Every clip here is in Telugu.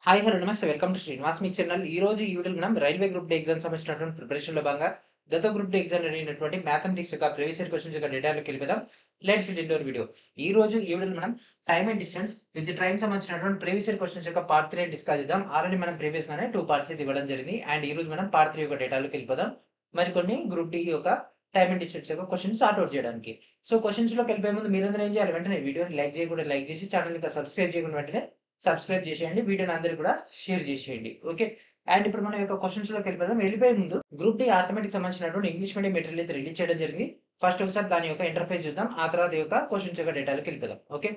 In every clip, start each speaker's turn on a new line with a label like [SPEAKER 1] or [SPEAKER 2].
[SPEAKER 1] హాయ్ హలో నమస్తే welcome to Srinivas me channel. ఈ రోజు ఈ వీడియోలో మనం రైల్వే గ్రూప్ డి ఎగ్జామ్ సంబంధించినటువంటి ప్రిపరేషన్‌లో భాగంగా గత గ్రూప్ డి ఎగ్జామ్ అడిగినటువంటి మ్యాథమెటిక్స్ యొక్క ప్రీవియస్ ఇయర్ క్వెషన్స్ యొక్క డేటాలోకి వెళ్ళిపోదాం. Let's get into hour video. ఈ రోజు ఈ వీడియోలో మనం time and distance with train సంబంధించినటువంటి ప్రీవియస్ ఇయర్ క్వెషన్స్ యొక్క పార్ట్ 3 డిస్కస్ చేద్దాం. ఆల్రెడీ మనం ప్రీవియస్ గానే 2 పార్ట్స్ అయితే ఇవ్వడం జరిగింది. అండ్ ఈ రోజు మనం పార్ట్ 3 యొక్క డేటాలోకి వెళ్ళిపోదాం. మరికొన్ని గ్రూప్ డి యొక్క టైమ్ అండ్ డిస్టెన్స్ యొక్క క్వెషన్స్ సార్ట్ ఔట్ చేయడానికి. సో క్వెషన్స్‌లోకి వెళ్ళిపోయే ముందు మీరందరూ ఏం చేయాలి, వెంటనే వీడియోని లైక్ చేయకుండా లైక్ చేసి ఛానెల్‌ని ఇంకా సబ్స్క్రైబ్ చేయకుండా వెంటనే సబ్స్క్రైబ్ చేసేయండి. వీడియోని అందరూ కూడా షేర్ చేసేయండి. ఓకే. అండ్ ఇప్పుడు మనం యొక్క క్వెషన్స్‌లోకి వెళ్ళిపోదాం. వెళ్ళిపోయే ముందు గ్రూప్ డి ఆర్థమెటిక్స్ సంబంధించినటువంటి ఇంగ్లీష్ మీడియం మెటీరియల్ అయితే రిలీజ్ చేయడం జరిగింది. ఫస్ట్ ఒకసారి దాని యొక్క ఇంటర్ఫేస్ చూద్దాం. ఆ తర్వాత ఈ యొక్క క్వెషన్స్ యొక్క డేటాలోకి వెళ్ళిపోదాం. ఓకే.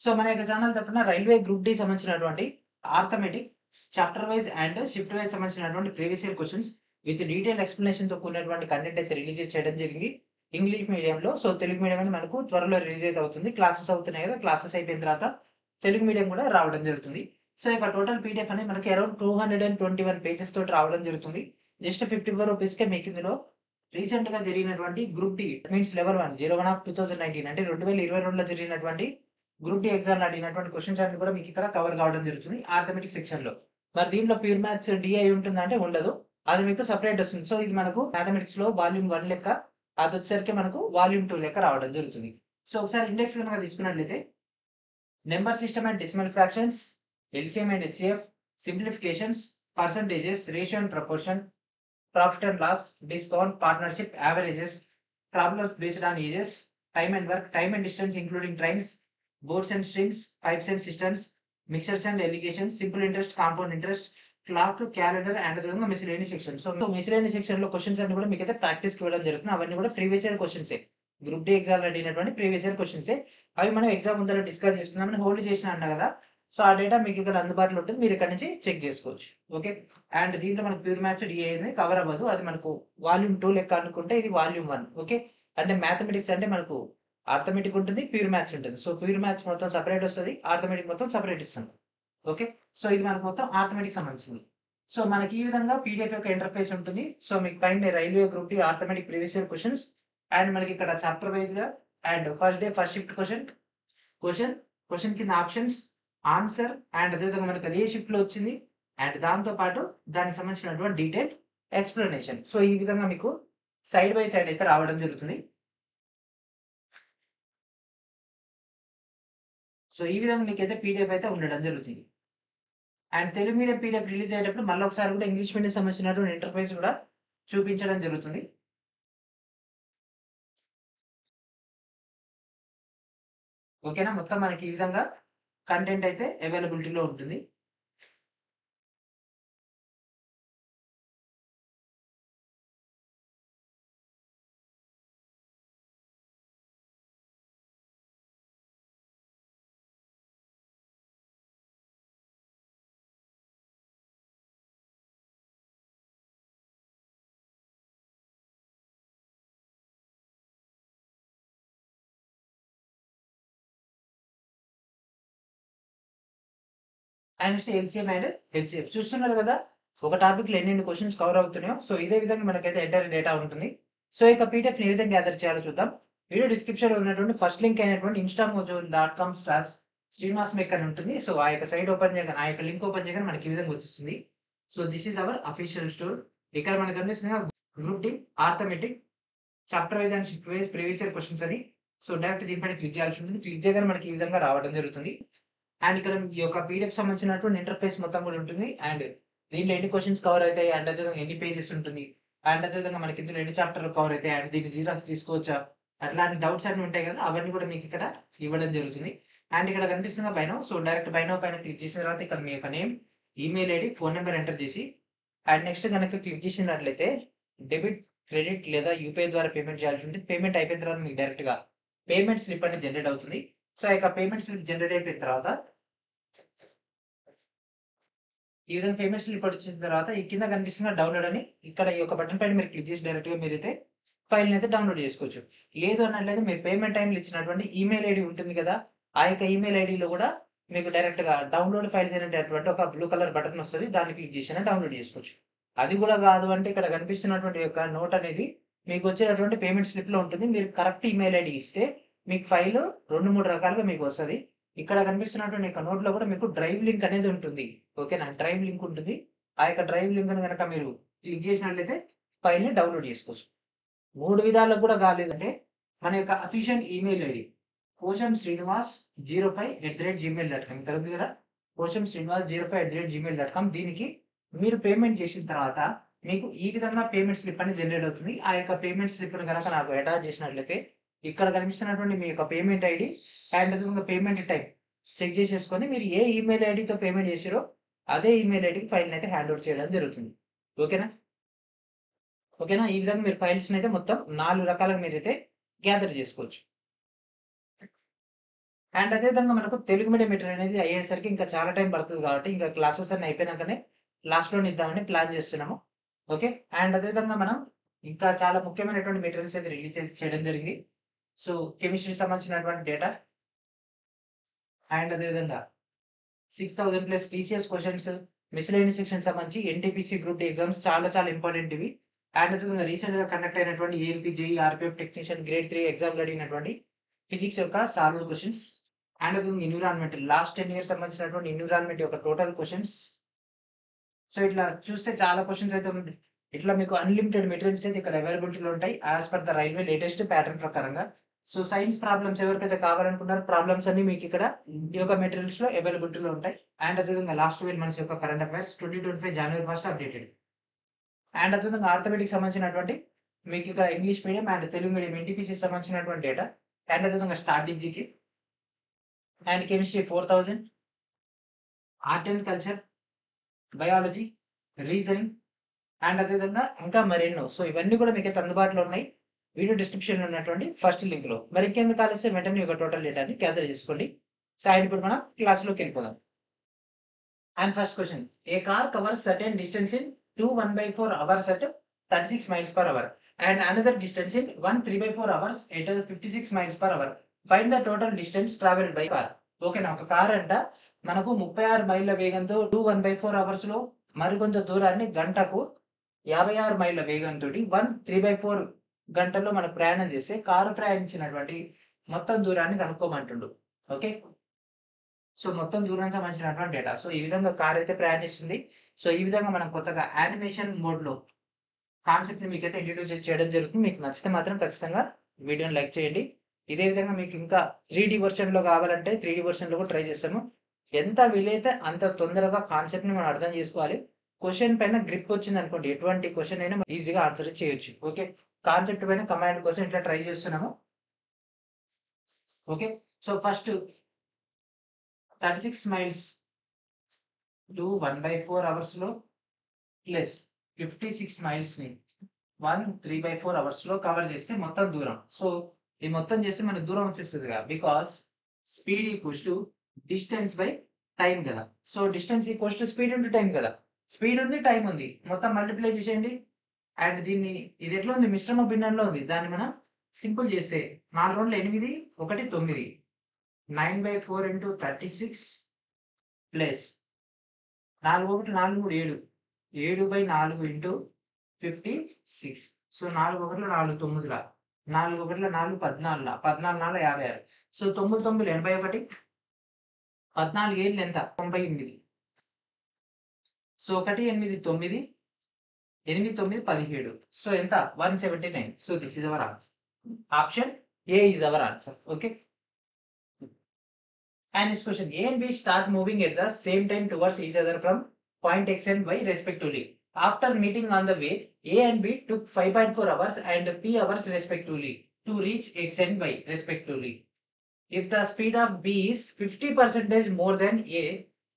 [SPEAKER 1] సో మన యొక్క ఛానల్ తరపున రైల్వే గ్రూప్ డి సంబంధించినటువంటి arithmetic chapter wise and shift wise సంబంధించినటువంటి previous year questions with detail ఎక్స్‌ప్లనేషన్‌తో కూడినటువంటి కంటెంట్ అయితే రిలీజ్ చేయడం జరిగింది. ఇంగ్లీష్ మీడియంలో. సో తెలుగు మీడియం అనేది మనకు త్వరలో రిలీజ్ అయితే అవుతుంది. క్లాసెస్ అవుతున్నాయి కదా! క్లాసెస్ అయిపోయిన తర్వాత తెలుగు మీడియం కూడా రావడం జరుగుతుంది. సో ఇక టోటల్ పీడీఎఫ్ అనేది మనకి అరౌండ్ 221 పేజెస్ తోటి రావడం జరుగుతుంది. జస్ట్ 54 రూపీస్‌కే మీకు ఇందులో రీసెంట్‌గా జరిగినటువంటి group D means level 1 01 of 2019 అంటే 2022లో జరిగినటువంటి గ్రూప్ డి ఎగ్జామ్‌లో అడిగినటువంటి క్వెషన్స్ అన్ని కూడా మీకు ఇక్కడ కవర్ కావడం జరుగుతుంది ఆర్థమెటిక్స్ సెక్షన్‌లో. మరి దీంట్లో ప్యూర్ మ్యాథ్స్ డీఐ ఉంటుందంటే ఉండదు. అది మీకు సెపరేట్ వస్తుంది. సో ఇది మనకు మ్యాథమెటిక్స్‌లో వాల్యూమ్ 1 లెక్క, అదొచ్చేసరికి మనకు వాల్యూమ్ 2 లెక్క రావడం జరుగుతుంది. సో ఒకసారి ఇండెక్స్ గనుక తీసుకున్నట్లయితే number system and decimal fractions, LCM and HCF, simplifications, percentages, ratio and proportion, profit and loss, discount, partnership, averages, problems based on ages, time and work, time and distance including trains, boats and streams, pipes and cisterns, mixtures and alligations, simple interest, compound interest, clock, calendar and అదేవిధంగా మిస్‌లేనియస్ సెక్షన్. సో మిస్‌లేనియస్ సెక్షన్‌లో క్వెషన్స్ అన్ని కూడా మీకైతే ప్రాక్టీస్‌కి ఇవ్వడం జరుగుతుంది. అవన్నీ కూడా ప్రీవియస్ ఇయర్ క్వెషన్సే. గ్రూప్ డి ఎగ్జామ్‌లో అడిగినటువంటి ప్రీవియస్ ఇయర్ క్వెషన్సే. అవి మనం ఎగ్జామ్ ముందర డిస్కస్ చేసుకుందామని హోల్డ్ చేసినా అన్నా కదా! సో ఆ డేటా మీకు ఇక్కడ అందుబాటులో ఉంటుంది. మీరు ఇక్కడ నుంచి చెక్ చేసుకోవచ్చు. ఓకే. అండ్ దీంట్లో మనకు ప్యూర్ మ్యాథ్స్ డీఏ అనేది కవర్ అవ్వదు. అది మనకు వాల్యూమ్ 2 లెక్క అనుకుంటే ఇది వాల్యూమ్ 1. ఓకే. అంటే మ్యాథమెటిక్స్ అంటే మనకు అర్థమెటిక్ ఉంటుంది, ప్యూర్ మ్యాథ్స్ ఉంటుంది. సో ప్యూర్ మ్యాథ్స్ మొత్తం సెపరేట్ వస్తది. అర్థమెటిక్ మొత్తం సెపరేట్ ఇస్తాం. ఓకే. సో ఇది మనకు మొత్తం అర్థమెటిక్ సంబంధించింది. సో మనకి ఈ విధంగా పీడీఎఫ్ యొక్క ఇంటర్ఫేస్ ఉంటుంది. సో మీకు పైన railway group D arithmetic previous year questions and మనకి ఇక్కడ చాప్టర్ వైస్‌గా and first day first shift question, question కింద ఆప్షన్స్, ఆన్సర్ అండ్ అదేవిధంగా మనకి అది ఏ షిఫ్ట్‌లో వచ్చింది అండ్ దాంతో పాటు దానికి సంబంధించినటువంటి డీటెయిల్డ్ ఎక్స్‌ప్లనేషన్. సో ఈ విధంగా మీకు సైడ్ బై సైడ్ అయితే రావడం జరుగుతుంది. సో ఈ విధంగా మీకైతే పీడీఎఫ్ అయితే ఉండడం జరుగుతుంది. And Telugu medium PDF release అయ్యేటప్పుడు మళ్ళొకసారి కూడా ఇంగ్లీష్ మీడియం సంబంధించినటువంటి ఇంటర్ఫేస్ కూడా చూపించడం జరుగుతుంది. ఓకేనా? మొత్తం మనకి ఈ విధంగా కంటెంట్ అయితే అవైలబిలిటీలో ఉంటుంది. అండ్ నెక్స్ట్ ఎల్‌సీఎం అండ్ హెచ్‌సీఎఫ్ చూస్తున్నారు కదా! ఒక టాపిక్‌లో ఎన్నెన్ని క్వెషన్స్ కవర్ అవుతున్నాయో, సో ఇదే విధంగా మనకైతే ఎంటైర్ డేటా ఉంటుంది. సో ఇక పీడీఎఫ్‌ని ఏ విధంగా గ్యాదర్ చేయాలో చూద్దాం. వీడియో డిస్క్రిప్షన్‌లో ఉన్నటువంటి ఫస్ట్ లింక్ అయినటువంటి instamojo.com/srinivasmek అని ఉంటుంది. సో ఆ యొక్క సైట్ ఓపెన్ చేయగానే, ఆ యొక్క లింక్ ఓపెన్ చేయగానే మనకి ఈ విధంగా వచ్చేస్తుంది. So this is our official store. ఇక్కడ మనకు కనిపిస్తుంది group D arithmetic chapter wise and shift wise previous year questions అని. సో డైరెక్ట్ దీనిపైన క్లిక్ చేయాల్సి ఉంటుంది. క్లిక్ చేయగానే మనకి ఈ విధంగా రావడం జరుగుతుంది. అండ్ ఇక్కడ ఈ యొక్క పీడీఎఫ్ సంబంధించినటువంటి ఇంటర్ఫేస్ మొత్తం కూడా ఉంటుంది. అండ్ దీంట్లో ఎన్ని క్వెషన్స్ కవర్ అయితాయి, అండ్ అదేవిధంగా ఎన్ని పేజెస్ ఉంటుంది, అండ్ అదేవిధంగా మనకి ఇందులో ఎన్ని చాప్టర్‌లు కవర్ అయితాయి, అండ్ దీన్ని జిరాక్స్ తీసుకోవచ్చా? అట్లాంటి డౌట్స్ అన్నీ ఉంటాయి కదా! అవన్నీ కూడా మీకు ఇక్కడ ఇవ్వడం జరుగుతుంది. అండ్ ఇక్కడ కనిపిస్తుందిగా buy now. So direct buy now పైన క్లిక్ చేసిన తర్వాత ఇక్కడ మీ యొక్క name, email ID, phone number enter చేసి అండ్ నెక్స్ట్ గనక క్లిక్ చేసినట్లయితే డెబిట్, క్రెడిట్ లేదా యూపీఐ ద్వారా పేమెంట్ చేయాల్సి ఉంటుంది. పేమెంట్ అయిపోయిన తర్వాత మీకు డైరెక్ట్‌గా పేమెంట్ స్లిప్ అనేది జనరేట్ అవుతుంది. సో ఆ యొక్క పేమెంట్ స్లిప్ జనరేట్ అయిపోయిన తర్వాత ఈ విధంగా పేమెంట్ స్లిప్ వచ్చిన తర్వాత ఈ కింద కనిపిస్తున్న డౌన్‌లోడ్ అని ఇక్కడ ఈ యొక్క బటన్ పైన మీరు క్లిక్ చేసి డైరెక్ట్‌గా మీరైతే ఫైల్‌ని అయితే డౌన్‌లోడ్ చేసుకోవచ్చు. లేదు అన్నట్లయితే మీరు పేమెంట్ టైమ్‌లో ఇచ్చినటువంటి ఈమెయిల్ ఐడీ ఉంటుంది కదా! ఆ యొక్క ఈమెయిల్ ఐడీలో కూడా మీకు డైరెక్ట్‌గా డౌన్‌లోడ్ ఫైల్స్ అనేటటువంటి ఒక బ్లూ కలర్ బటన్ వస్తది. దాన్ని క్లిక్ చేసి డౌన్‌లోడ్ చేసుకోవచ్చు. అది కూడా కాదు అంటే ఇక్కడ కనిపిస్తున్నటువంటి యొక్క నోట్ అనేది మీకు వచ్చేటటువంటి పేమెంట్ స్లిప్‌లో ఉంటుంది. మీరు కరెక్ట్ ఈమెయిల్ ఐడీ ఇస్తే మీకు ఫైల్ 2, 3 రకాలుగా మీకు వస్తది. ఇక్కడ కనిపిస్తున్నటువంటి యొక్క నోట్ లో కూడా మీకు డ్రైవ్ లింక్ అనేది ఉంటుంది. ఓకేనా, డ్రైవ్ లింక్ ఉంటుంది. ఆ యొక్క డ్రైవ్ లింక్ కనుక మీరు క్లిక్ చేసినట్లయితే ఫైల్ ని డౌన్లోడ్ చేసుకోవచ్చు. 3 విధాలకు కూడా కాలేదంటే మన యొక్క official email ID poshamsrinivas05@gmail.com correct కదా. poshamsrinivas05@gmail.com దీనికి మీరు పేమెంట్ చేసిన తర్వాత మీకు ఈ విధంగా పేమెంట్ స్లిప్ అనేది జనరేట్ అవుతుంది. ఆ యొక్క పేమెంట్ స్లిప్ కనుక నాకు అటాచ్ చేసినట్లయితే ఇక్కడ కనిపిస్తున్నటువంటి మీ యొక్క payment ID and payment type check చేసేసుకొని మీరు ఏ ఈమెయిల్ ఐడితో పేమెంట్ చేసారో అదే ఈమెయిల్ ఐడికి ఫైల్ అయితే హ్యాండ్ ఓవర్ చేయడం జరుగుతుంది. ఓకేనా. ఓకేనా, ఈ విధంగా మీరు ఫైల్స్ అయితే మొత్తం 4 రకాలుగా మీరైతే గ్యాదర్ చేసుకోవచ్చు. అండ్ అదేవిధంగా మనకు తెలుగు మీడియం మెటీరియల్ అనేది అయ్యేసరికి ఇంకా చాలా టైం పడుతుంది కాబట్టి ఇంకా క్లాసెస్ అన్ని అయిపోయినాకనే లాస్ట్‌లో ఇద్దామని ప్లాన్ చేస్తున్నాము. ఓకే. అండ్ అదేవిధంగా మనం ఇంకా చాలా ముఖ్యమైనటువంటి మెటీరియల్స్ అయితే రిలీజ్ చేయడం జరిగింది. సో కెమిస్ట్రీకి సంబంధించినటువంటి డేటా అండ్ అదేవిధంగా 6000+ టీసీఎస్ క్వెషన్స్, మిస్‌లేనియస్ సెక్షన్ సంబంధించి ఎన్‌టీపీసీ గ్రూప్ డి ఎగ్జామ్స్ చాలా చాలా ఇంపార్టెంట్ ఇవి. అండ్ అదేవిధంగా రీసెంట్‌గా కండక్ట్ అయినటువంటి ALP, JEE, RPF technician grade 3 ఎగ్జామ్‌లో అడిగినటువంటి ఫిజిక్స్ యొక్క సాల్వ్డ్ క్వెషన్స్ అండ్ అదేవిధంగా ఎన్విరాన్మెంట్ లాస్ట్ 10 ఇయర్స్ సంబంధించినటువంటి ఎన్విరాన్మెంట్ యొక్క టోటల్ క్వెషన్స్. సో ఇట్లా చూస్తే చాలా క్వెషన్స్ అయితే ఉంటాయి. ఇట్లా మీకు అన్‌లిమిటెడ్ మెటీరియల్స్ అయితే ఇక్కడ అవైలబిలిటీలో ఉంటాయి as per the railway latest pattern ప్రకారంగా. సో సైన్స్ ప్రాబ్లమ్స్ ఎవరికైతే కావాలనుకున్నారో ప్రాబ్లమ్స్ అన్ని మీకు ఇక్కడ ఈ యొక్క మెటీరియల్స్‌లో అవైలబిలిటీలో ఉంటాయి. అండ్ అదేవిధంగా లాస్ట్ 12 మంత్స్ యొక్క current affairs 2025 January 1 updated. And అదేవిధంగా ఆర్థోపెడిక్ సంబంధించినటువంటి మీకు ఇక్కడ English medium and Telugu medium NTPC సంబంధించినటువంటి డేటా అండ్ అదేవిధంగా static GK and chemistry 4000, art and culture, biology, reasoning and అదేవిధంగా ఇంకా మరెన్నో. సో ఇవన్నీ కూడా మీకైతే అందుబాటులో ఉన్నాయి వీడియో డిస్క్రిప్షన్‌లో ఉన్నటువంటి ఫస్ట్ లింక్‌లో. మరి ఇంకెందుకు ఆలస్యం వెంటనే ఈ యొక్క టోటల్ డేటాని గ్యాదర్ చేసుకోండి. సో అండ్ ఇప్పుడు మనం క్లాస్‌లోకి వెళ్ళిపోదాం. And first question, A car covers certain distance in 2 1/4 hours at 36 miles per hour and another distance in 1 3/4 hours at 56 miles per hour. Find the total distance traveled by car. ఓకేనా, ఒక కార్ అంట మనకు 36 మైళ్ళ వేగంతో 2 1/4 hours లో మరికొంత దూరాన్ని గంటకు 56 మైళ్ళ వేగంతో 1 3/4 గంటల్లో మనకు ప్రయాణం చేస్తే కారు ప్రయాణించినటువంటి మొత్తం దూరాన్ని కనుక్కోమంటుండు. ఓకే. సో మొత్తం దూరానికి సంబంధించినటువంటి డేటా. సో ఈ విధంగా కార్ అయితే ప్రయాణిస్తుంది. సో ఈ విధంగా మనం కొత్తగా యానిమేషన్ మోడ్‌లో కాన్సెప్ట్‌ని మీకైతే ఇంట్రొడ్యూస్ చేయడం జరుగుతుంది. మీకు నచ్చితే మాత్రం ఖచ్చితంగా వీడియోని లైక్ చేయండి. ఇదే విధంగా మీకు ఇంకా 3డీ వెర్షన్‌లో కావాలంటే 3డీ వెర్షన్‌లో కూడా ట్రై చేస్తాము. ఎంత వీలైతే అంత తొందరగా కాన్సెప్ట్‌ని మనం అర్థం చేసుకోవాలి. క్వెషన్ పైన గ్రిప్ వచ్చిందనుకోండి ఎటువంటి క్వెషన్ అయినా ఈజీగా ఆన్సర్ చేయొచ్చు. ఓకే. కాన్సెప్ట్ పైన కమాండ్ కోసం ఇట్లా ట్రై చేస్తున్నాము. Okay. So first 36 miles to 1/4 అవర్స్‌లో ప్లస్ 56 మైల్స్‌ని 1 3/4 అవర్స్‌లో కవర్ చేస్తే మొత్తం దూరం. సో ఇది మొత్తం చేస్తే మనకు దూరం వచ్చేస్తదిగా. Because speed equals to distance by time కదా. So distance equals to speed into time కదా. స్పీడ్ ఉంది, టైమ్ ఉంది. మొత్తం మల్టిప్లై చేసేయండి. అండ్ దీన్ని ఇది ఎట్లా ఉంది, మిశ్రమ భిన్నంలో ఉంది. దాన్ని మనం సింపుల్ చేస్తే 4 2 8 1 9 9/4 into 36 plus 4 1 4 3 7 7/4 into 56. So 4 1 4 9 4 1 4 14 14 4 56. So 9 9 81 14 7 ఎంత 98. సో 1 8 9 8 9 17. సో ఎంత 179. So this is our answer. Option A is our answer. Okay. And this question, A and B start moving at the same time towards each other from point X and Y respectively. After meeting on the way, A and B took 5.4 hours and P hours respectively to reach X and Y respectively. If the speed of B is 50% more than A,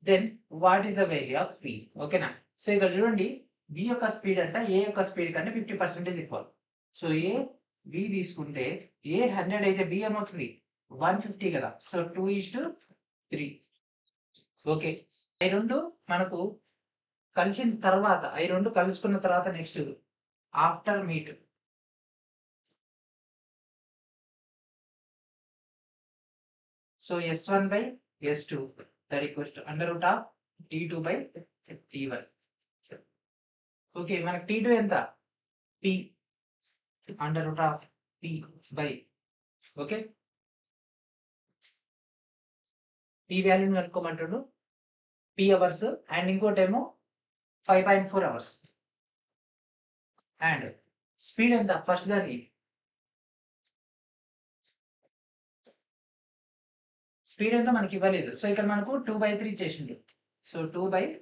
[SPEAKER 1] then what is the value of P? Okay na. So ఇక్కడ చూడండి B యొక్క స్పీడ్ అంట A యొక్క స్పీడ్ కంటే 50% ఎక్కువ. సో A B తీసుకుంటే A 100 అయితే B ఏమవుతుంది 150 కదా. సో 2:3. ఓకే. ఈ రెండు మనకు కలిసిన తర్వాత ఈ రెండు కలుసుకున్న తర్వాత next after meet so S1/S2 that equals to √T2/T1. Okay. మనకు T2 ఎంత P √T by. Okay. P వాల్యూని కనుక్కోమంటాడు, పీ అవర్స్, అండ్ ఇంకోటేమో 5.4 అవర్స్. అండ్ స్పీడ్ ఎంత ఫస్ట్ దానికి, స్పీడ్ ఎంత మనకి ఇవ్వలేదు. సో ఇక్కడ మనకు 2/3 ఇచ్చేసిండు. సో 2/3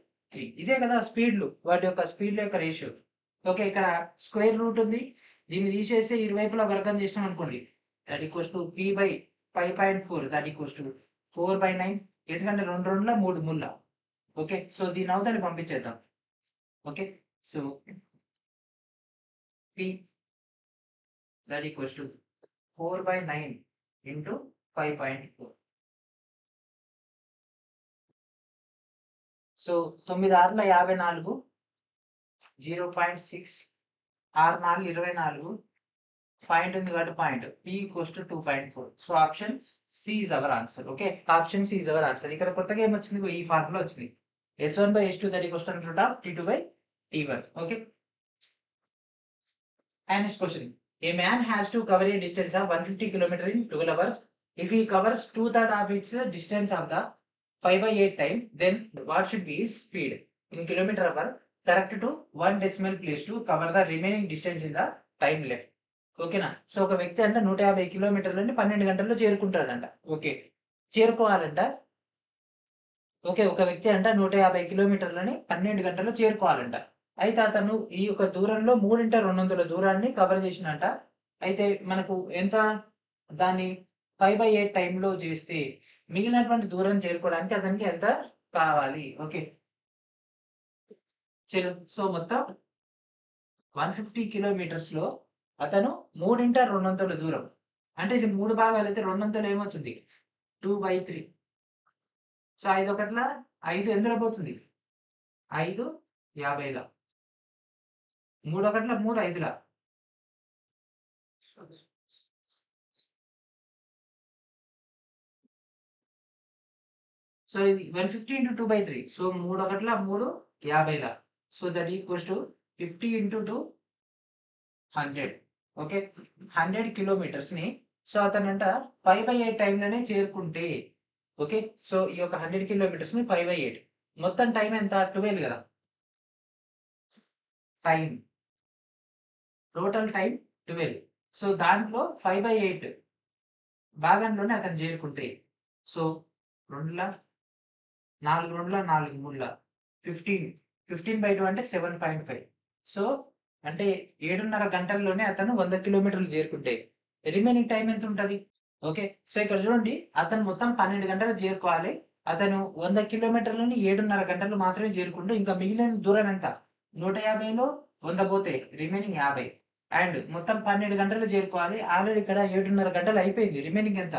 [SPEAKER 1] ఇదే కదా స్పీడ్లు, వాటి యొక్క స్పీడ్ల యొక్క రేషియో. ఓకే, ఇక్కడ స్క్వేర్ రూట్ ఉంది, దీన్ని తీసేసి ఇరువైపులా వర్గం చేసినాం అనుకోండి, that equals to p by 5.4, that equals to 4/9. ఎందుకంటే 2 2ల 3 3ల. ఓకే, సో దీని అవతలి పంపించేద్దాం. Okay, so p that equals to 4/9 into 5.4. So 9 6ల 54, 0.6, 6 4 24, పాయింట్ ఉంది కాబట్టి point, p equals to 2.4. So option C is our answer. Okay, option C is our answer. ఇక్కడ కొత్తగా ఏమొచ్చింది, ఈ ఫార్ములా వచ్చింది, S1/S2 that equals to T2/T1. Okay, and next question, a man has to cover a distance of 150 km in 12 hours. If he covers 2/3 of its distance of the 5/8 time, then what should be his speed in kilometer hour correct to 1 decimal place to cover the remaining distance in the time left. ఓకేనా. సో ఒక వ్యక్తి అంటే 150 కిలోమీటర్లని 12 గంటల్లో చేరుకుంటాడంట. ఓకే, చేరుకోవాలంట. ఓకే, ఒక వ్యక్తి అంట 150 కిలోమీటర్లని 12 గంటల్లో చేరుకోవాలంట. అయితే అతను ఈ యొక్క దూరంలో 3x200 దూరాన్ని కవర్ చేసినట్ట. అయితే మనకు ఎంత, దాన్ని 5/8 టైంలో చేస్తే మిగిలినటువంటి దూరం చేరుకోవడానికి అతనికి ఎంత కావాలి. ఓకే చలో, సో మొత్తం 150 కిలోమీటర్స్లో అతను 3x200 దూరం, అంటే ఇది 3 భాగాలు అయితే 200 ఏమవుతుంది, 2/3. సో 5 1ల 5 ఎందులో పోతుంది, 5 50ల, 3 1ల 3 5ల. సో ఇది 150 × 2/3. సో 3 1ల 3 50ల. So that equals to 50 × 2 100. Okay, 100 కిలోమీటర్స్ని సో అతనంట 5/8 టైంలోనే చేరుకుంటే. ఓకే, సో ఈ యొక్క 100 కిలోమీటర్స్ని 5/8, మొత్తం టైం ఎంత, 12 కదా. Time total time 12. సో దాంట్లో 5/8 భాగంలోనే అతను చేరుకుంటే, సో 2ల 4 2ల 4 3ల 15, 15/2 అంటే 7.5. సో అంటే 7.5 గంటల్లోనే అతను 100 కిలోమీటర్లు చేరుకుంటే రిమైనింగ్ టైం ఎంత ఉంటుంది. ఓకే, సో ఇక్కడ చూడండి, అతను మొత్తం 12 గంటలు చేరుకోవాలి. అతను 100 కిలోమీటర్లని 7.5 గంటలు మాత్రమే చేరుకుంటూ, ఇంకా మిగిలిన దూరం ఎంత, 150లో 100 పోతే రిమైనింగ్ 50, అండ్ మొత్తం 12 గంటలు చేరుకోవాలి. ఆల్రెడీ ఇక్కడ 7.5 గంటలు అయిపోయింది, రిమైనింగ్ ఎంత,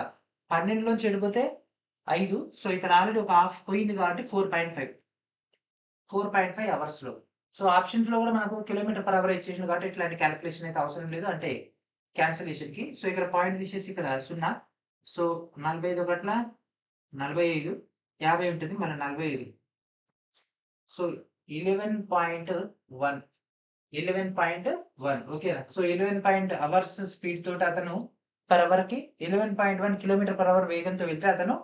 [SPEAKER 1] 12లోంచి చెడిపోతే 5. సో ఇక్కడ ఆల్రెడీ ఒక హాఫ్ పోయింది కాబట్టి 4.5 అవర్స్లో. సో ఆప్షన్స్లో కూడా మనకు కిలోమీటర్ పర్ అవర్ ఇచ్చేసింది కాబట్టి ఇట్లాంటి క్యాలిక్యులేషన్ అయితే అవసరం లేదు, అంటే క్యాన్సిలేషన్కి. సో ఇక్కడ పాయింట్ తీసేసి ఇక్కడ 0. సో 45 1ల 45, 50 ఉంటుంది, మళ్ళీ 45. So 11.1, 11.1. Okay, so 11 hours speed తోటి అతను పర్ అవర్కి 11.1 కిలోమీటర్ పర్ అవర్ వేగంతో వెళ్తే అతను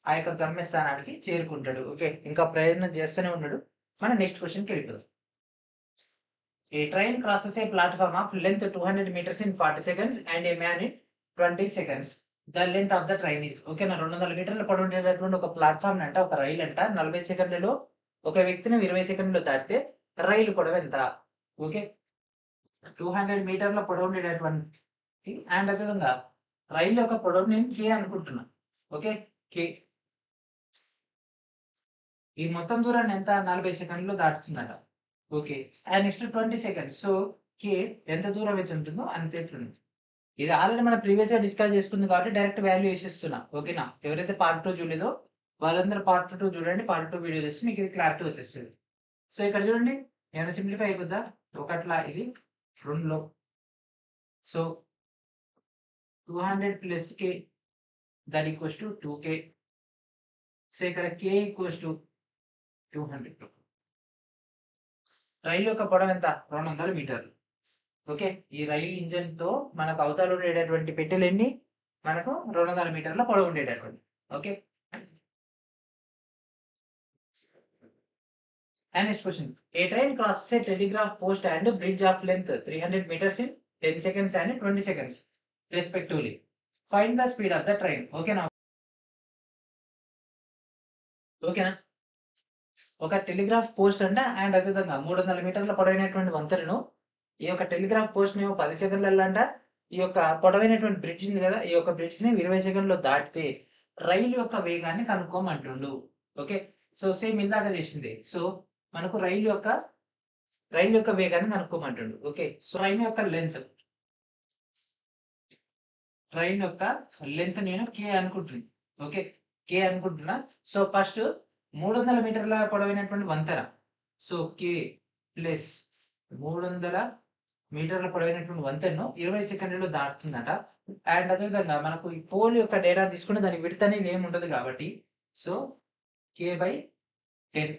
[SPEAKER 1] ఆ యొక్క గమ్యస్థానానికి చేరుకుంటాడు. ఓకే, ఇంకా ప్రయత్నం చేస్తూనే ఉన్నాడు. మన నెక్స్ట్ క్వశ్చన్కి వెళ్ళిపోదాం. A train crosses a platform of length 200 meters in 40 seconds and a man in 20 seconds. The length of the train is. Okay, నా 200 మీటర్ల పొడవు ఉండేటటువంటి ఒక ప్లాట్ఫామ్ అంట, ఒక రైలు అంట, 40 సెకండ్లలో ఒక వ్యక్తిని 20 సెకండ్లో దాటితే రైలు పొడవు ఎంత. ఓకే, 200 మీటర్ల పొడవు ఉండేటటువంటి అండ్ అదేవిధంగా రైలు యొక్క పొడవు నేను కే అనుకుంటున్నా. ఓకే, కే ఈ మొత్తం దూరాన్ని ఎంత, 40 సెకండ్లో దాటుతుందట. Okay, and next 20 seconds. So K ఎంత దూరం అయితే ఉంటుందో అంతే ఉంటుంది. ఇది ఆల్రెడీ మనం ప్రీవియస్గా డిస్కస్ చేసుకుంది కాబట్టి డైరెక్ట్ వాల్యూ వేసేస్తున్నా. ఓకేనా, ఎవరైతే పార్ట్ 2 చూడలేదో వాళ్ళందరూ పార్ట్ 2 చూడండి, పార్ట్ 2 వీడియో చేస్తే మీకు ఇది క్లారిటీ వచ్చేస్తుంది. సో ఇక్కడ చూడండి, ఏమైనా సింప్లిఫై అయిపోద్దా, 1ల ఇది 2లో. So 200 plus K that equals to 2k. So ఇక్కడ k ఈక్వల్స్ టు 200. రైలు యొక్క పొడవు ఎంత, 200 మీటర్లు. ఓకే, ఈ రైలు ఇంజన్ తో మనకు అవతల ఉండేటటువంటి పెట్టెలు ఎన్ని, మనకు 200 మీటర్ల పొడవు ఉండేటటువంటి. Okay, And next question. A train crosses a telegraph post and bridge of length 300 meters in 10 seconds and 20 seconds respectively. Find the speed of the train. ఓకేనా? ఒక టెలిగ్రాఫ్ పోస్ట్ అండ్ అదేవిధంగా 300 మీటర్ల పొడవైనటువంటి వంతెనను ఈ యొక్క టెలిగ్రాఫ్ పోస్ట్ ని 10 సెకండ్లలో ఈ యొక్క పొడవైనటువంటి బ్రిడ్జ్ ఉంది కదా, ఈ యొక్క బ్రిడ్జ్ ని 20 సెకండ్లో దాటితే రైలు యొక్క వేగాన్ని కనుక్కోమంటుండు. ఓకే, సో సేమ్ ఇందాక చేసింది. సో మనకు రైలు యొక్క వేగాన్ని కనుక్కోమంటుండు. ఓకే, సో ట్రైన్ యొక్క లెంత్ నేను కే అనుకుంటున్నాను. ఓకే, కే అనుకుంటున్నా. సో ఫస్ట్ 300 మీటర్ల పొడవైనటువంటి వంతెన, సో కే ప్లస్ 300 మీటర్ల పొడవైనటువంటి వంతెనను 20 సెకండ్లలో దాటుతుందట. అండ్ అదేవిధంగా మనకు ఈ పోల్ యొక్క డేటా తీసుకుంటే దానికి విడ్త్ అనేది ఏమి ఉండదు కాబట్టి so K by 10.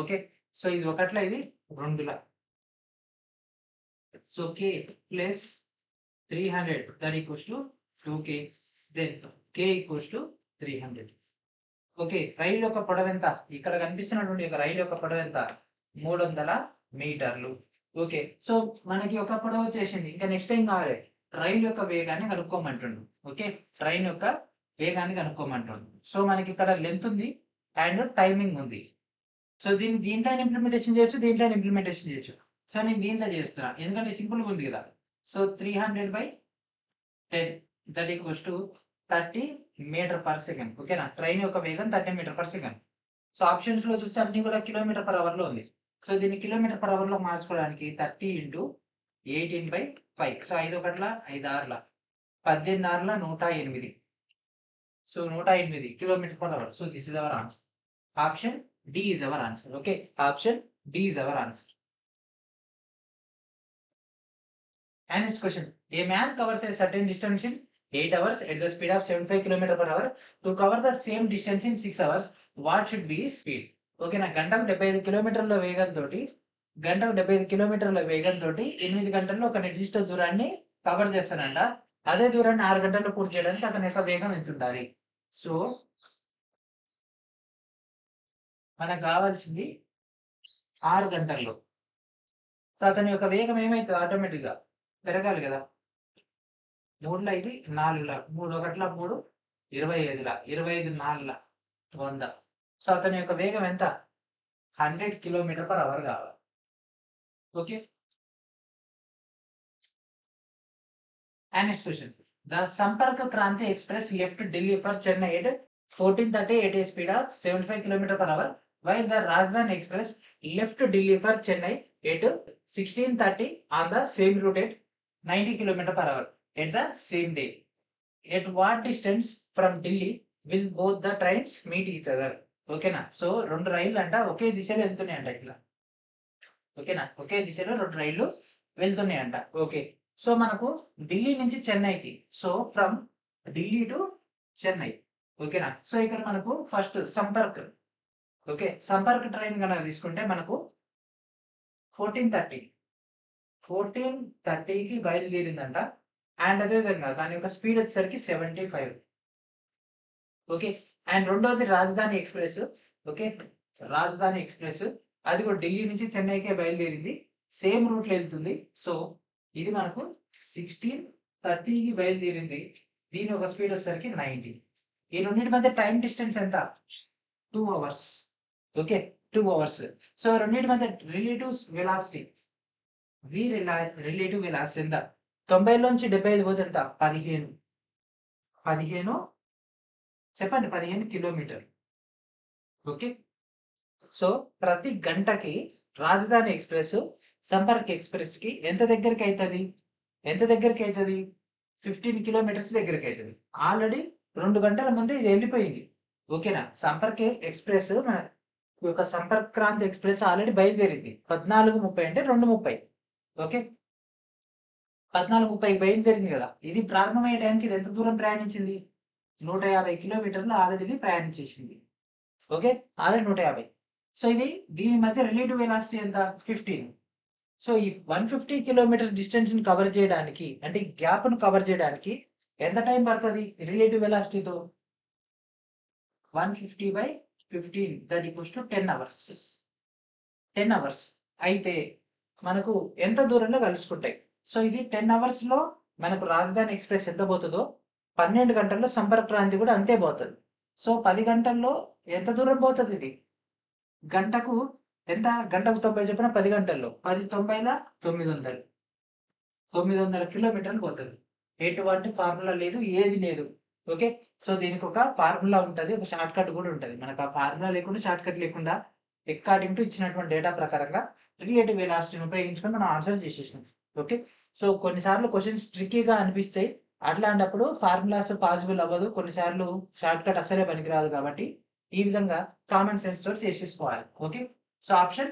[SPEAKER 1] Okay, so ఇది ఒకట్లా, ఇది రెండులా. So K plus 300 that equals to 2k, then k equals to 300. Okay, రైలు యొక్క పొడవు ఎంత? ఇక్కడ కనిపిస్తున్నటువంటి యొక్క రైలు యొక్క పొడవు ఎంత? 300 మీటర్లు. ఓకే, సో మనకి ఒక పొడవు వచ్చేసింది. ఇంకా నెక్స్ట్ టైం కావాలి, రైలు యొక్క వేగాన్ని కనుక్కోమంటుండు. ఓకే, ట్రైన్ యొక్క వేగాన్ని కనుక్కోమంటుండు. సో మనకి ఇక్కడ లెంత్ ఉంది అండ్ టైమింగ్ ఉంది. సో దీంట్లో ఇంప్లిమెంటేషన్ చేయొచ్చు, దీంట్లో ఇంప్లిమెంటేషన్ చేయొచ్చు. సో నేను దీంట్లో చేస్తున్నా ఎందుకంటే సింపుల్గా ఉంది కదా. So 300 by 10 that equals to 30 metre per second. ఓకేనా, ట్రైన్ యొక్క వేగం 30 metre per second. So options లో చూస్తే అన్ని కూడా కిలోమీటర్ పర్ అవర్ లో ఉంది. సో దీన్ని కిలోమీటర్ పర్ అవర్ లో మార్చుకోవడానికి 30 × 18/5. సో 5 ఒకట్ల 5 ఆర్ల 18 ఆర్ల 108. So 108 kilometre per hour. So this is our answer. Option D is our answer. Okay, option D is our answer. And next question. A man covers a certain distance in 8 hours at the speed of 75 km/h. To cover the same distance in 6 hours, what should be his speed? Okay, నా గంటకు 75 కిలోమీటర్ల వేగంతో 8 గంటల్లో ఒక నిర్దిష్ట దూరాన్ని కవర్ చేస్తానంట. అదే దూరాన్ని 6 గంటల్లో పూర్తి చేయడానికి అతని యొక్క వేగం ఎంత ఉండాలి? సో మనకు కావాల్సింది 6 గంటల్లో. సో అతని యొక్క వేగం ఏమైతుంది? ఆటోమేటిక్గా పెరగాలి కదా. 3ల 5 4ల 3 ఒకట్ల 3 25ల 25 4ల 100. సో అతని యొక్క వేగం ఎంత? 100 km/h కావాలి. Okay, and next question. The Sampark Kranti Express left Delhi for Chennai at 14:30 at a speed of 75 km/h, while the Rajdhani Express left Delhi for Chennai at 16:30 on the same route at 90 km/h at the same day. At what distance from Delhi will both the trains meet each other? ఓకేనా, సో రెండు రైళ్ళు ఒకే దిశలో వెళ్తున్నాయంట ఇట్లా. ఓకేనా, ఒకే దిశలో రెండు రైళ్ళు వెళ్తున్నాయంట. ఓకే, సో మనకు ఢిల్లీ నుంచి చెన్నైకి, so from Delhi to Chennai. ఓకేనా, సో ఇక్కడ మనకు first Sampark. Okay, Sampark train కనుక తీసుకుంటే మనకు 14:30కి బయలుదేరిందంట. అండ్ అదేవిధంగా దాని యొక్క స్పీడ్ వచ్చేసరికి 75. ఓకే, అండ్ రెండోది రాజధాని ఎక్స్ప్రెస్. ఓకే, రాజధాని ఎక్స్ప్రెస్ అది కూడా ఢిల్లీ నుంచి చెన్నైకే బయలుదేరింది, సేమ్ రూట్లో వెళ్తుంది. సో ఇది మనకు 16:30కి బయలుదేరింది, దీని ఒక స్పీడ్ వచ్చేసరికి 90. ఈ రెండింటి మధ్య టైం డిస్టెన్స్ ఎంత? 2 hours. Okay, 2 hours. సో రెండింటి మధ్య రిలేటివ్ వెలాసిటీ ఎంత? 90లోంచి 75 పోతే ఎంత? 15 చెప్పండి, 15 కిలోమీటర్. ఓకే, సో ప్రతి గంటకి రాజధాని ఎక్స్ప్రెస్ సంపర్క్ ఎక్స్ప్రెస్ కి ఎంత దగ్గరికి అవుతుంది? 15 కిలోమీటర్స్ దగ్గరికి అవుతుంది. ఆల్రెడీ 2 గంటల ముందే ఇది వెళ్ళిపోయింది. ఓకేనా, సంపర్క్ ఎక్స్ప్రెస్ మన యొక్క సంపర్క్ క్రాంతి ఎక్స్ప్రెస్ ఆల్రెడీ బయలుదేరింది 14:30 అంటే 2:30. ఓకే, 14:30కి బయలుదేరింది కదా. ఇది ప్రారంభమయ్యే టైంకి ఇది ఎంత దూరం ప్రయాణించింది? 150 కిలోమీటర్లు ఆల్రెడీ ఇది ప్రయాణించేసింది. Okay, already 150. సో దీని మధ్య రిలేటివ్ వెలాసిటీ ఎంత? 15. సో ఈ 150 కిలోమీటర్ డిస్టెన్స్ ని కవర్ చేయడానికి, అంటే ఈ గ్యాప్ ను కవర్ చేయడానికి ఎంత టైం పడుతుంది రిలేటివ్ వెలాసిటీతో? 150/15 that equals to 10 hours. 10 hours. అయితే మనకు ఎంత దూరంలో కలుసుకుంటాయి. సో ఇది 10 అవర్స్‌లో మనకు రాజధాని ఎక్స్‌ప్రెస్ ఎంత పోతదో, 12 గంటల్లో సంపర్క్ క్రాంతి కూడా అంతే పోతది. సో 10 గంటల్లో ఎంత దూరం పోతదిది? గంటకు ఎంత? గంటకు 90 చొప్పున 10 గంటల్లో. 10 90ల 900. 900 కిలోమీటర్లు పోతది. ఎటువంటి ఫార్ములా లేదు. ఏది లేదు. ఓకే. సో దీనికొక ఫార్ములా ఉంటది. ఒక షార్ట్‌కట్ గూడా ఉంటది. మనకు ఆ ఫార్ములా లేకుండా, షార్ట్‌కట్ లేకుండా అకార్డింగ్ టు ఇచ్చినటువంటి డేటా ప్రకారంగా రిలేటివ్ వెలాసిటీని ఉపయోగించుకొని మనం ఆన్సర్ చేసేసినాం. ఓకే. సో కొన్ని సార్లు క్వెషన్స్ ట్రిక్కీగా అనిపిస్తాయి. అట్లాంటప్పుడు ఫార్ములాస్ పాసిబుల్ అవ్వదు. కొన్ని సార్లు షార్ట్‌కట్ అస్సలే పనికిరాదు కాబట్టి, ఈ విధంగా కామన్ సెన్స్ తోటి చేసేసుకోవాలి. Okay. So option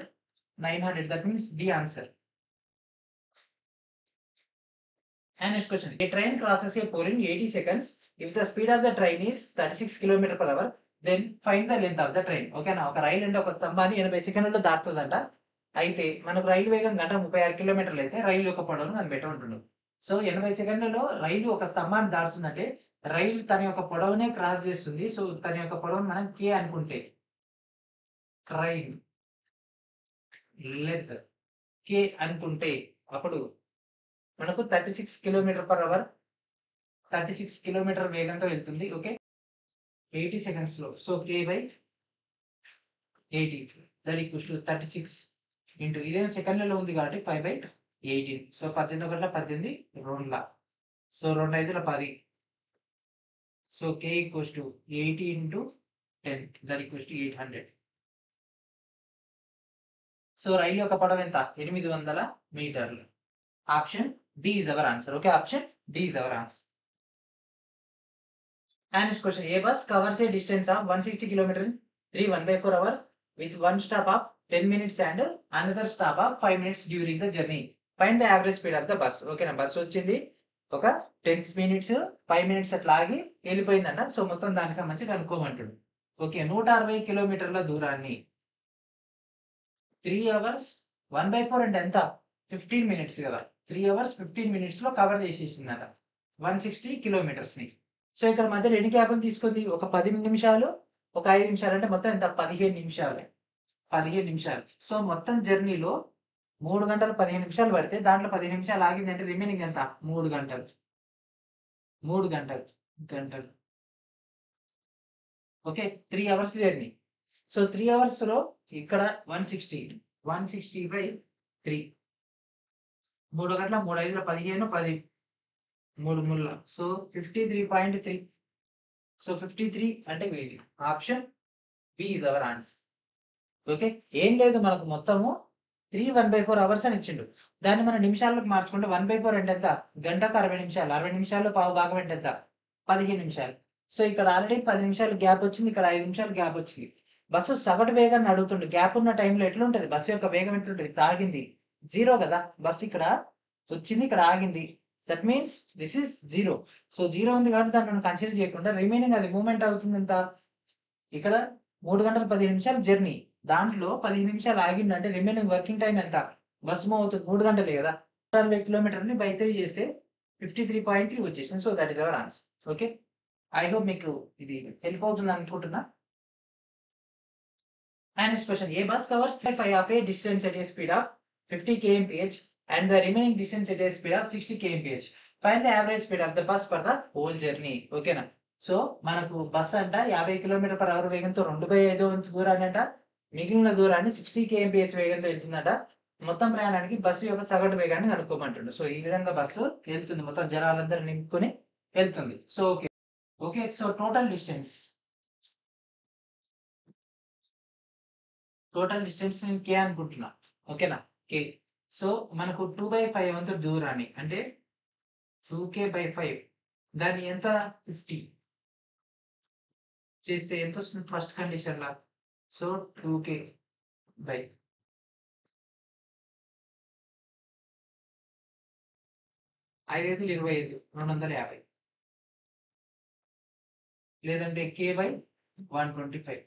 [SPEAKER 1] 900 that means D answer. And next question. A train crosses a pole in 80 seconds. If the speed of the train is 36 km per hour, then find the length of the train. ఓకేనా? ఒక రైలు అంటే ఒక స్తంభాన్ని 80 సెకన్లలో దాటుతదంట. అయితే మనకు రైలు వేగం గంట 36 కిలోమీటర్లు అయితే రైలు యొక్క పొడవును కనిపెట్టమంటుండు. సో 80 సెకన్లలో రైలు ఒక స్తంభాన్ని దాటుతుందంటే రైలు తన యొక్క పొడవునే క్రాస్ చేస్తుంది. సో తన యొక్క పొడవును మనం కే అనుకుంటే ట్రైన్ లెంత్ కే అనుకుంటే అప్పుడు మనకు 36 కిలోమీటర్ పర్ అవర్ 36 కిలోమీటర్ వేగంతో వెళ్తుంది. ఓకే. 80 సెకండ్స్‌లో. So k/80 that equals to 36 into ఇదేమో సెకన్లలో ఉంది కాబట్టి 5/18. సో 18 ఒకట్ల 18 రెండ్ల. సో 2 5ల 10. So k equals to 80 into 10 that equals to 800. So రైలు యొక్క పొడవు ఎంత? 800 మీటర్లు. Option D is our answer. Okay. Option D is our answer. And next question. A bus covers a distance of 160 km in 3 1/4 hours with one stop of 10 minutes and another stop of 5 minutes during the journey. Find the average speed of the bus. ఓకేనా? బస్ వచ్చింది. ఒక 10 మినిట్స్ 5 మినిట్స్ అట్లా ఆగి వెళ్ళిపోయిందంట. సో మొత్తం దానికి సంబంధించి కనుక్కోమంటాడు. ఓకే. 160 కిలోమీటర్ల దూరాన్ని 3 అవర్స్ 1/4 అంటే ఎంత? 15 మినిట్స్ కదా! 3 అవర్స్ 15 మినిట్స్‌లో కవర్ చేసేసిందట. 160 కిలోమీటర్స్‌ని. సో ఇక్కడ మధ్యలో ఎన్ని గ్యాప్‌లు తీసుకుంది? ఒక 10 నిమిషాలు, ఒక 5 నిమిషాలు అంటే మొత్తం ఎంత? 15 నిమిషాలు. 15 నిమిషాలు. సో మొత్తం జర్నీలో 3 గంటలు 15 నిమిషాలు పడితే దాంట్లో 10 నిమిషాలు ఆగిందంటే రిమైనింగ్ ఎంత? 3 గంటలు. 3 గంటలు. గంటలు. ఓకే. 3 hours journey. సో 3 అవర్స్‌లో ఇక్కడ 160. 160/3. 3 గంటల 3 5ల 15 10 3 ముళ్ళ. సో 53.3. సో 53 అంటే 1000. Option B is our answer. Okay. ఏం లేదు మనకు మొత్తము 3 1/4 అవర్స్ అని ఇచ్చిండు. దాన్ని మనం నిమిషాల్లోకి మార్చుకుంటే 1/4 అంటే ఎంత? గంటకు 60 నిమిషాలు. 60 నిమిషాల్లో పావు భాగం అంటే ఎంత? 15 నిమిషాలు. సో ఇక్కడ ఆల్రెడీ 10 నిమిషాలు గ్యాప్ వచ్చింది. ఇక్కడ 5 నిమిషాలు గ్యాప్ వచ్చింది. బస్సు సగటు వేగాన్ని అడుగుతుండు. గ్యాప్ ఉన్న టైంలో ఎట్లుంటది? బస్సు యొక్క వేగం ఎట్లుంటది? ఇప్పుడు ఆగింది. 0 కదా! బస్సు ఇక్కడ వచ్చింది. ఇక్కడ ఆగింది. That means this is 0. So 0 ఉంది కాబట్టి దాన్ని మనం కన్సిడర్ చేయకుండా రిమైనింగ్ అది మూవ్‌మెంట్ అవుతుంది ఎంత? ఇక్కడ 3 గంటల 15 నిమిషాలు జర్నీ. దాంట్లో 15 నిమిషాలు ఆగిండంటే రిమైనింగ్ వర్కింగ్ టైమ్ ఎంత? బస్ మూవ్ అవుతుంది 3 గంటలే కదా! 160 కిలోమీటర్‌ని బై 3 చేస్తే 53.3 వచ్చేసింది. So that is our answer. Okay. I hope మీకు ఇది హెల్ప్ అవుతుంది అనుకుంటున్నా. And next question. A bus covers 3/5 of a distance at a speed of 50 km/h and the remaining distance at a speed of 60 km/h. Find the average speed of the bus for the whole journey. ఓకేనా? సో మనకు బస్ అంట 50 km/h వేగంతో 2/5 వంతు దూరాన్ని అంట మిగిలిన దూరాన్ని 60 km/h వేగంతో వెళ్తుందట. మొత్తం ప్రయాణానికి బస్సు యొక్క సగటు వేగాన్ని కనుక్కోమంటుండు. సో ఈ విధంగా బస్సు వెళ్తుంది. మొత్తం జనాలందరూ నింపుకొని వెళ్తుంది. So okay. Okay. So total distance నేను కే అనుకుంటున్నా. ఓకేనా? కే. సో మనకు 2/5 వంతు దూరాన్ని అంటే 2k/5 దాన్ని ఎంత 50 చేస్తే ఎంతొస్తుంది ఫస్ట్ కండిషన్‌ల? సో 2k బై 5 5 25 250 లేదంటే k/125.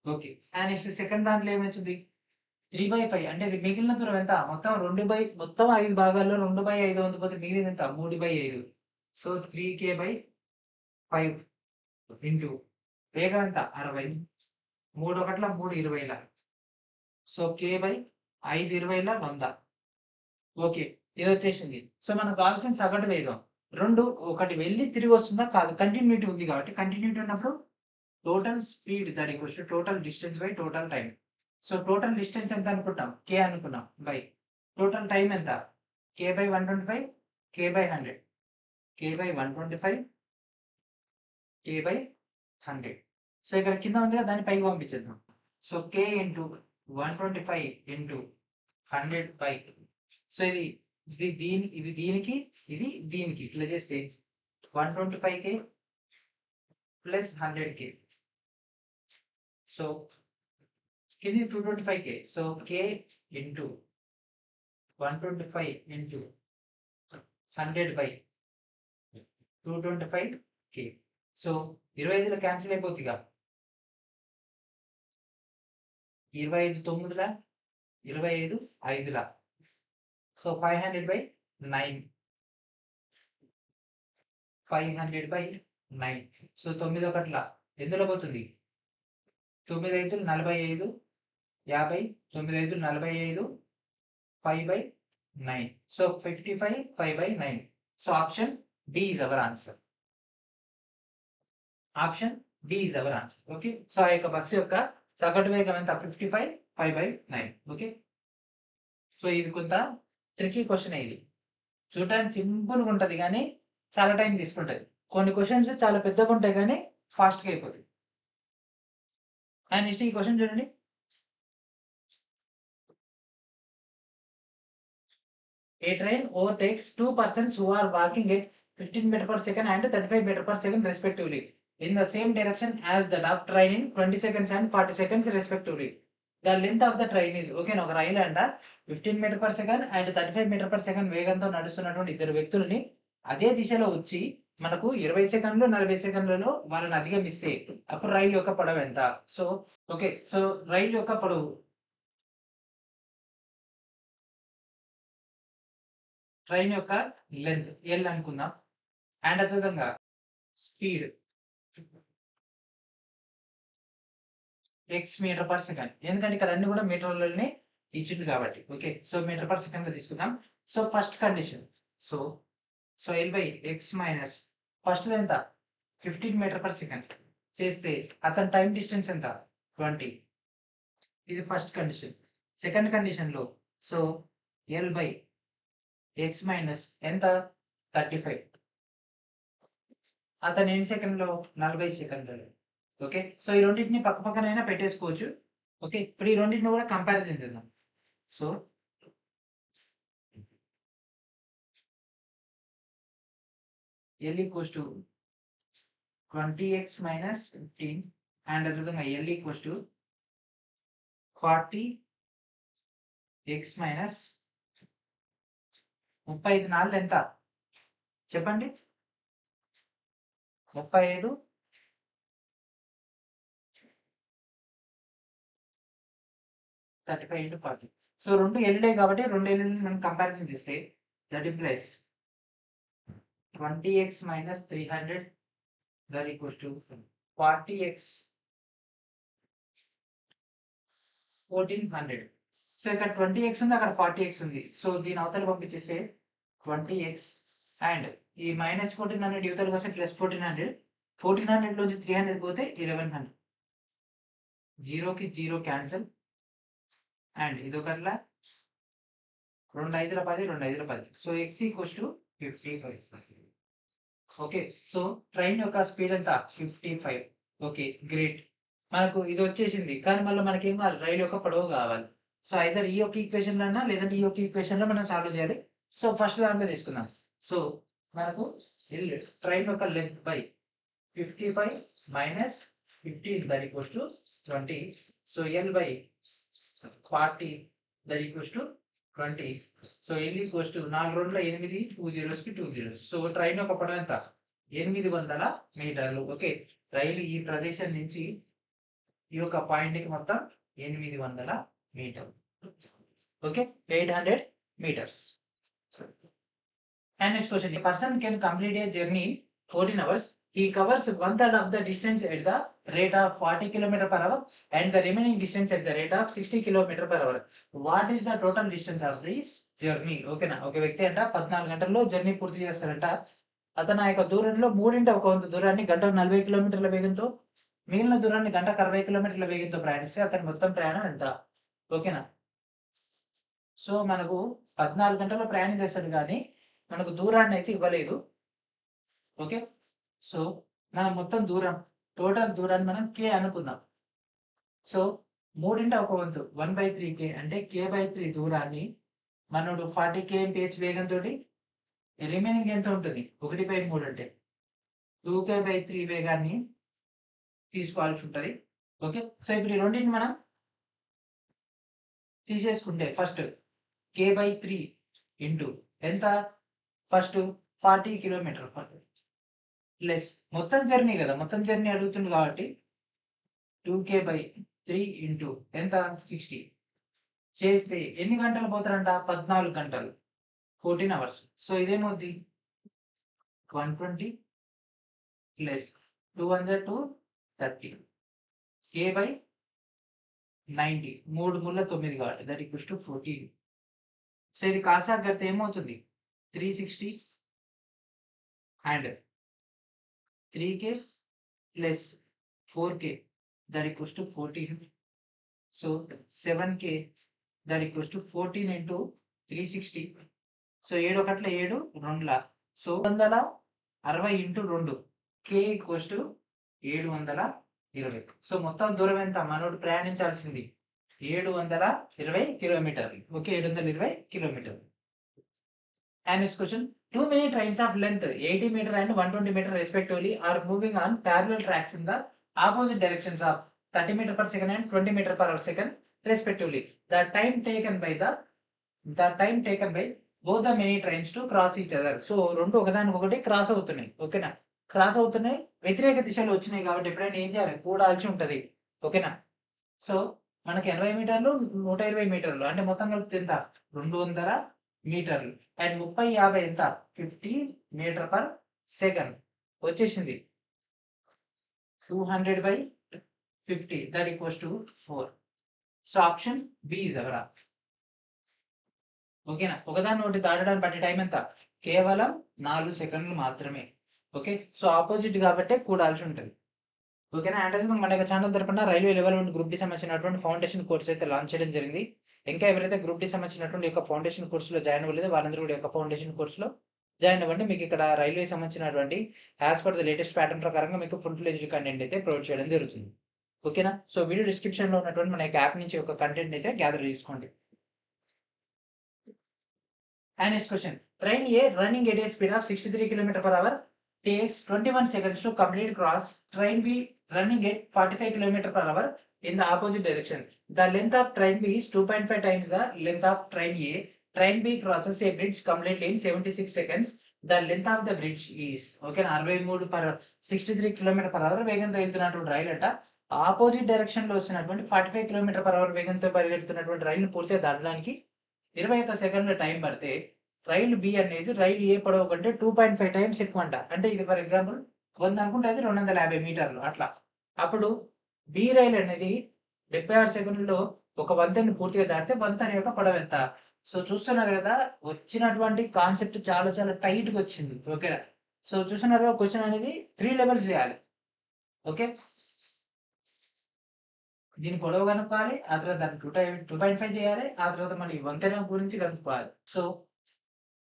[SPEAKER 1] Okay. And next second దాంట్లో ఏమైతుంది? 3/5 అంటే మిగిలిన దూరం ఎంత? మొత్తం 5 భాగాల్లో 2/5 వంతు పోతే మిగిలింది ఎంత? 3/5. సో 3k/5 ఇంటూ వేగం ఎంత? 60. 3 ఒకట్ల 3 20ల. So K by 5/20 100. ఓకే, ఇది వచ్చేసింది. సో మనకు కావాల్సిన సగటు వేగం రెండు, ఒకటి వెళ్ళి తిరిగి వస్తుందా కాదు, కంటిన్యూటీ ఉంది కాబట్టి కంటిన్యూటీ ఉన్నప్పుడు total speed that equals to total distance by total time. So total distance ఎంత అనుకుంటాం, కే అనుకున్నాం, బై టోటల్ టైం ఎంత, K by 125, K by 100, K by 125, K by 100. So ఇక్కడ కింద ఉంది కదా, దాన్ని పైకి పంపించేద్దాం. So K into 125 into 100 by, so ఇది దీనికి ఇది దీనికి ఇట్లా చేస్తే 125K ప్లస్ 100K. సో కింది 225K. So K into 125 into 100 by 225K. So 25లో క్యాన్సిల్ అయిపోతుందిగా, 25 9ల 25 5ల. సో 500/9, 500/9. సో 9 ఒకట్ల ఎందులో పోతుంది, 9 5 45, 50, 9 5 45, 5/9. So 55 5/9. So option D is our answer. Option D is our answer. Okay, so ఆ యొక్క బస్సు యొక్క సగటు వేగం ఎంత, 55 5/9. ఓకే, సో ఇది కొంత ట్రికీ క్వశ్చన్. ఇది చూడడానికి సింపుల్గా ఉంటుంది కానీ చాలా టైం తీసుకుంటుంది. కొన్ని క్వశ్చన్స్ చాలా పెద్దగా ఉంటాయి కానీ ఫాస్ట్గా అయిపోతాయి. అండ్ నెక్స్ట్ ఈ క్వశ్చన్ చూడండి. A train overtakes two persons who are walking at 15 meters per second and 35 meters per second respectively in the same direction as the last train in 20 seconds and 40 seconds respectively. The length of the train is, okay, ఒక రైలు అంట 15 metre per second and 35 metre per second వేగంతో నడుస్తున్నటువంటి ఇద్దరు వ్యక్తులని అదే దిశలో వచ్చి మనకు 20 సెకండ్లు 40 సెకండ్లలో వాళ్ళని అధిగమిస్తే అప్పుడు రైలు యొక్క పొడవు ఎంత. సో ఓకే, సో రైలు యొక్క పొడవు, ట్రైన్ యొక్క లెంత్ ఎల్ అనుకుందాం. అండ్ అదేవిధంగా speed X metre per second, ఎందుకంటే ఇక్కడ అన్ని కూడా మీటర్లలోనే ఇచ్చింది కాబట్టి. Okay, so metre per second లో తీసుకుందాం. So first condition, so so L by X minus first ఎంత 15 మీటర్ పర్ సెకండ్ చేస్తే అతని టైం డిస్టెన్స్ ఎంత 20. ఇది ఫస్ట్ కండిషన్. సెకండ్ కండిషన్ లో so L by X minus ఎంత 35, అతను ఎన్ని సెకండ్లో 40 సెకండ్లలో. ఓకే, సో ఈ రెండింటిని పక్క పక్కనైనా పెట్టేసుకోవచ్చు. ఓకే, ఇప్పుడు ఈ రెండింటిని కూడా కంపారిజన్ చేద్దాం. So L equals to 20x minus 15 and అదేవిధంగా L equals to 40x minus 35 నాలుగు ఎంత చెప్పండి, 35 35 into 40. సో రెండు ఎల్ఏ కాబట్టి రెండు ఎల్ఏని మనం కంపారిజన్ చేస్తే that implies 20x minus 300 that equals to 40x 1400. So ఇక్కడ 20x ఉంది, అక్కడ 40x ఉంది. సో దీని అవతల పంపించేస్తే 20x అండ్ ఈ మైనస్ 1400 యువతలకు వస్తే ప్లస్ 1400. 1400 నుంచి 300 పోతే 1100. 0కి 0 క్యాన్సల్ అండ్ ఇది ఒకట్లా 2 5ల 10 2 5ల 10. So x equals to 55. Okay, so train యొక్క స్పీడ్ ఎంత 55. ఓకే గ్రేట్, మనకు ఇది వచ్చేసింది. కానీ మళ్ళీ మనకి ఏం కావాలి, రైలు యొక్క పొడవు కావాలి. సో ఐదర్ ఈ యొక్క ఈక్వేషన్ లో అన్నా లేదంటే ఈ యొక్క ఈక్వేషన్ లో మనం సాల్వ్ చేయాలి. సో ఫస్ట్ దాంట్లో తీసుకుందాం. సో మనకు ట్రైన్ యొక్క length by 55 minus 15 that equals to 20. So L by 40 that equals to 20. So L equals to 4 2 8 2 zeros కి 2 zeros. సో ట్రైన్ యొక్క పొడవు ఎంత 800 మీటర్లు. ఓకే, రైలు ఈ ప్రదేశం నుంచి ఈ యొక్క పాయింట్ కి మొత్తం 800 మీటర్లు. Okay, 800 meters. And next question, a person can complete a journey in 14 hours He covers 1/3 of the distance at the rate of 40 km per hour and the remaining distance at the rate of 60 km per hour. What is the total distance of this journey? ఓకేనా, ఒక వ్యక్తి అంట 14 గంటల్లో జర్నీ పూర్తి చేస్తారంట. అతను ఆ యొక్క దూరంలో మూడింట ఒక వంతు దూరాన్ని గంటకు 40 కిలోమీటర్ల వేగంతో, మిగిలిన దూరాన్ని గంటకు 60 కిలోమీటర్ల వేగంతో ప్రయాణిస్తే అతని మొత్తం ప్రయాణం ఎంత? ఓకేనా. సో మనకు 14 గంటల్లో ప్రయాణం చేస్తాడు కానీ మనకు దూరాన్ని అయితే ఇవ్వలేదు. ఓకే. సో మన మొత్తం దూరం, టోటల్ దూరాన్ని మనం కే అనుకుందాం. సో మూడింట ఒక వంతు 1/3k అంటే k/3 దూరాన్ని మనోడు 40 kmph వేగంతో, రిమైనింగ్ ఎంత ఉంటుంది 1/3 అంటే 2k/3 వేగాన్ని తీసుకోవాల్సి ఉంటుంది. ఓకే. సో ఇప్పుడు ఈ రెండింటిని మనం తీసేసుకుంటే ఫస్ట్ k/3 ఇంటూ ఎంత, ఫస్ట్ 40 కిలోమీటర్ ప్లస్ మొత్తం జర్నీ కదా, మొత్తం జర్నీ అడుగుతుంది కాబట్టి 2k/3 ఇంటూ ఎంత 60 చేస్తే ఎన్ని గంటలు పోతారంట? 14 గంటలు, 14 అవర్స్. సో ఇదేమవుద్ది 120 ప్లస్ 230 k/90 3 ముళ్ళ 9 కాబట్టి దట్ ఈక్వల్స్ టు 14. సో ఇది కాసాగ్ కడితే ఏమవుతుంది 360 and 3k plus 4k that equals to 14. So 7k that equals to 14 into 360. So 7 ఒకట్ల 7 2ల, so 760 into 2 k equals to 720. So మొత్తం దూరం ఎంత మనోడు ప్రయాణించాల్సింది 720 కిలోమీటర్లు. ఓకే, 720 కిలోమీటర్లు. And next question, too many trains of length 80 meter and 120 meter respectively are moving on parallel tracks in the opposite directions of 30 meter per second and 20 meter per second respectively. The time taken by both the many trains to cross each other. So రెండు ఒకదానికొకటి క్రాస్ అవుతున్నాయి. ఓకేనా, క్రాస్ అవుతున్నాయి, వ్యతిరేక దిశలో వచ్చినాయి కాబట్టి ఎప్పుడైనా ఏం చేయాలి, కూడాల్సి ఉంటది. ఓకేనా. సో మనకి 80 మీటర్లు 120 మీటర్లు అంటే మొత్తం కలిపి ఎంత 200 మీటర్లు అండ్ 30 50 ఎంత 50 మీటర్ పర్ సెకండ్ వచ్చేసింది 200/50 that equals to 4. So option B is our answer. ఓకేనా, ఒకదాన్ని ఒకటి దాటడానికి పట్టే టైం ఎంత, కేవలం 4 సెకండ్లు మాత్రమే. ఓకే, సో ఆపోజిట్ కాబట్టి కూడాల్సి ఉంటుంది. ఓకేనా. అండ్ అది మన యొక్క ఛానల్ తరపున రైల్వే లెవెల్ 1 గ్రూప్ డి సంబంధించినటువంటి ఫౌండేషన్ కోర్స్ అయితే లాంచ్ చేయడం జరిగింది. ఇంకా ఎవరైతే గ్రూప్ డి సంబంధించినటువంటి యొక్క ఫౌండేషన్ కోర్సులో జాయిన్ అవ్వలేదో వాళ్ళందరూ కూడా యొక్క ఫౌండేషన్ కోర్సులో జాయిన్ అవ్వండి. మీకు ఇక్కడ రైల్వే సంబంధించినటువంటి as per the latest pattern ప్రకారంగా మీకు ఫుల్ ఫ్లెజ్డ్ కంటెంట్ అయితే ప్రొవైడ్ చేయడం జరుగుతుంది. ఓకేనా. సో వీడియో డిస్క్రిప్షన్ లో ఉన్నటువంటి మన యొక్క యాప్ నుంచి ఒక కంటెంట్ అయితే గ్యాదర్ చేసుకోండి. And next question, train A running at a speed of 63 km per hour takes 21 seconds to complete cross train B running at 45 km per hour in the opposite direction. The length of train B is 2.5 times the length of train A. Train B crosses a bridge completely in 76 seconds. The length of the bridge is, okay, 63 km per hour వేగంతో వెళ్తున్నటువంటి రైలు అంట ఆపోజిట్ డైరెక్షన్ లో వచ్చినటువంటి 45 km per hour వేగంతో పరిగెడుతున్నటువంటి రైలు పూర్తిగా దాటడానికి 21 సెకండ్ల టైం పడితే రైలు బి అనేది రైలు ఏ పొడవు కంటే 2.5 టైమ్స్ ఎక్కువ అంట. అంటే ఇది ఫర్ ఎగ్జాంపుల్ 100 అనుకుంటే అది 250 మీటర్లు అట్లా. అప్పుడు బి రైలు అనేది 76 సెకండ్లలో ఒక వంతెని పూర్తిగా దాటితే వంతెన యొక్క పొడవు ఎంత? సో చూస్తున్నారు కదా, వచ్చినటువంటి కాన్సెప్ట్ చాలా చాలా టైట్ గా వచ్చింది. ఓకేనా. సో చూస్తున్నారు కదా, క్వశ్చన్ అనేది 3 లెవెల్స్ చేయాలి. ఓకే, దీని పొడవు కనుక్కోవాలి, ఆ తర్వాత దాన్ని 2.5 చేయాలి, ఆ తర్వాత మన వంతెన గురించి కనుక్కోవాలి. సో